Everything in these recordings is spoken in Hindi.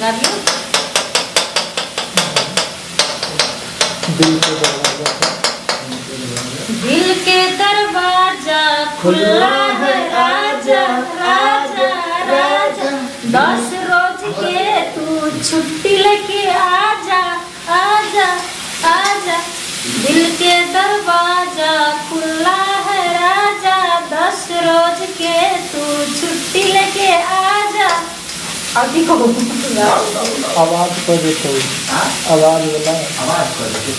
कर लो। दिल के दरवाजा खुला है, राजा राजा राजा, 10 रोज के तू छुट्टी लेके आजा आजा आजा। दिल के दरवाजा खुला है राजा, 10 रोज के तू छुट्टी लेके आजा। अभी को आवाज कर देते हो, आवाज वाला आवाज कर देते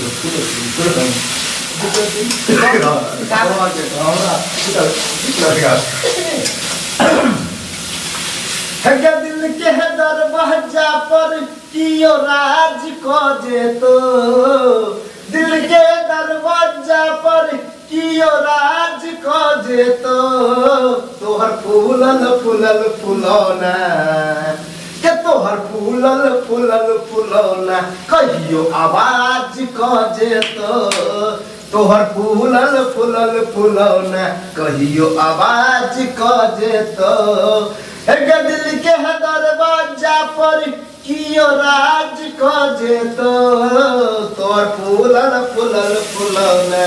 है दिल के दरवाजा पर कियो राज को जे तो, दिल के दरवाजा पर कियो राज को जे तो, तोहर फूलल फूलल फुलौना के तोहर फूलल फूलल फुलौना कहियो आवाज को जे तो, तोहर फूलल फूलल फुलौना कहियो आवाज को जे तो। दिल के दरवाजा पर कियो राज को जे तो, तोहर फूलल फूलल फुलौना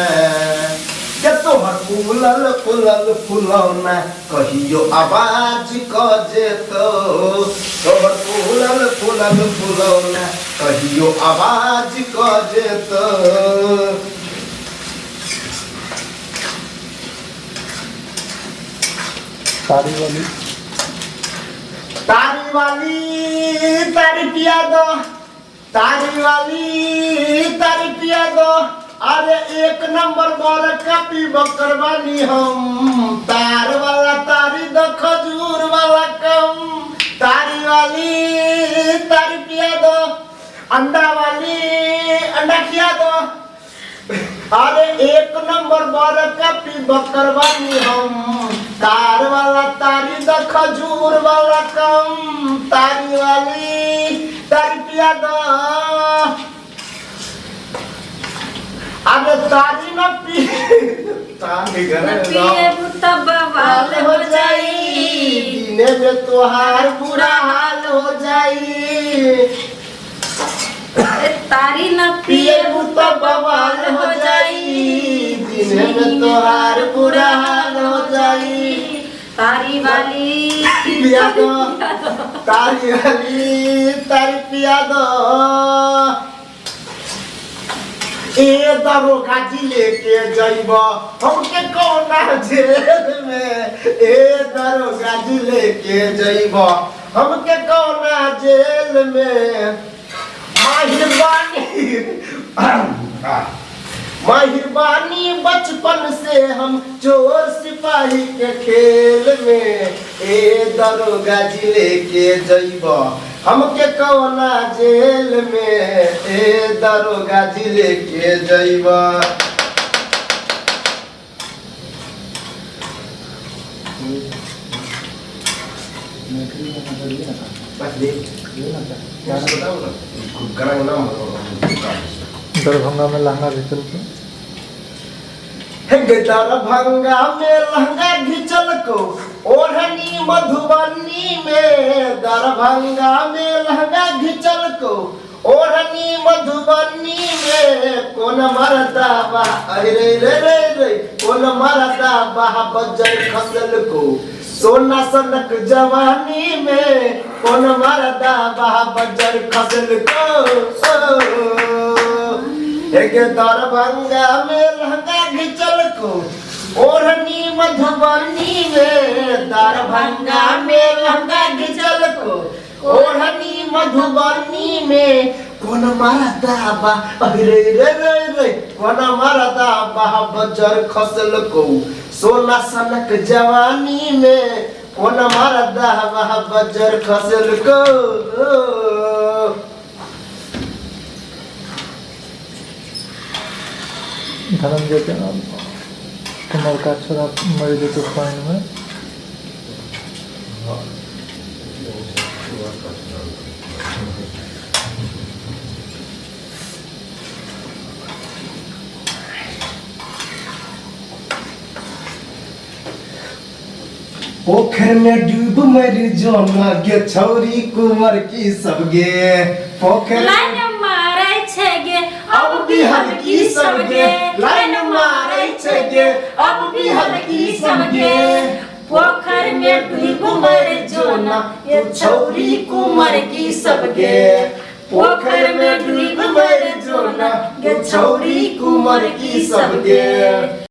के तोहर फूलल फूलल फुलौना कहियो आवाज को जे तो, तोहर फूलल फूलल फुलौना कहियो आवाज को जे तो। तारी वाली तारी वाली तारी पिया दो, तारी वाली तारी पिया दो, अरे 1 नंबर बर कापी बकर वाली हम, तार वाला तारी दो खजूर वाला कम। तारी वाली तारी पिया दो, अंडा वाली अंडा खिया दो, अरे 1 नंबर बर कापी बकर वाली हम, तार वाला तारी द खजूर वाला कम। तारी वाली तारी पिया दो, अरे तारी न पी तारी पिए बुता बवाल हो जाई, दीने में तोहार बुरा हाल हो जाई। तारी न पिए बुता बवाल हो जाई, दीने में तोहार बुरा हाल हो जाई। तारी वाली पिया दो, तारी वाली तारी पिया दो, ए दरोगा जी लेके जाइब हमके कौना जेल में, ए दरोगा जी लेके जाइब हमके कौना जेल में। माहिरबानी बचपन से हम चोर सिपाही के खेल में, ए दरोगा जी लेके जाइब हमके कौना जेल में, ए दरोगा जी लेके जाइब। दरभंगा में लहंगा घिचल को, दरभंगा में लहंगा घिचल को, ओढ़नी मधुबनी में। दरभंगा में लहंगा घिचल को, ओढ़नी मधुबनी में। कौन मरदा बा अरे रे रे रे, कौन मरदा बा बजर खसल को, सोना सनक जवानी में। कौन मरदा बा बजर खसल को, एक दरभंगा में लहंगा घिचल को, ओढ़नी मधुबनी में। दरभंगा में लहंगा घिचल को, ओढ़नी मधुबनी में। कौन मरदा बा अरे रे रे रे, कौन मरदा बा बजर खसल को, सोना सनक जवानी में। कौन मरदा बा बजर खसल को। धनंजय के नाम कमर का छोरा मर गए तो पानी में। पोखर में डूब मर जोना गे छौरी कुंवर की सब गे पोखर लाइन मारै छै गे अब भी हल्की सब गे लाइन मारै छै गे अब भी हल्की सब गे पोखर में डूब मर जोना ये छौरी कुंवर की सब गे पोखर में डूब मर जोना गे छौरी कुंवर की सब गे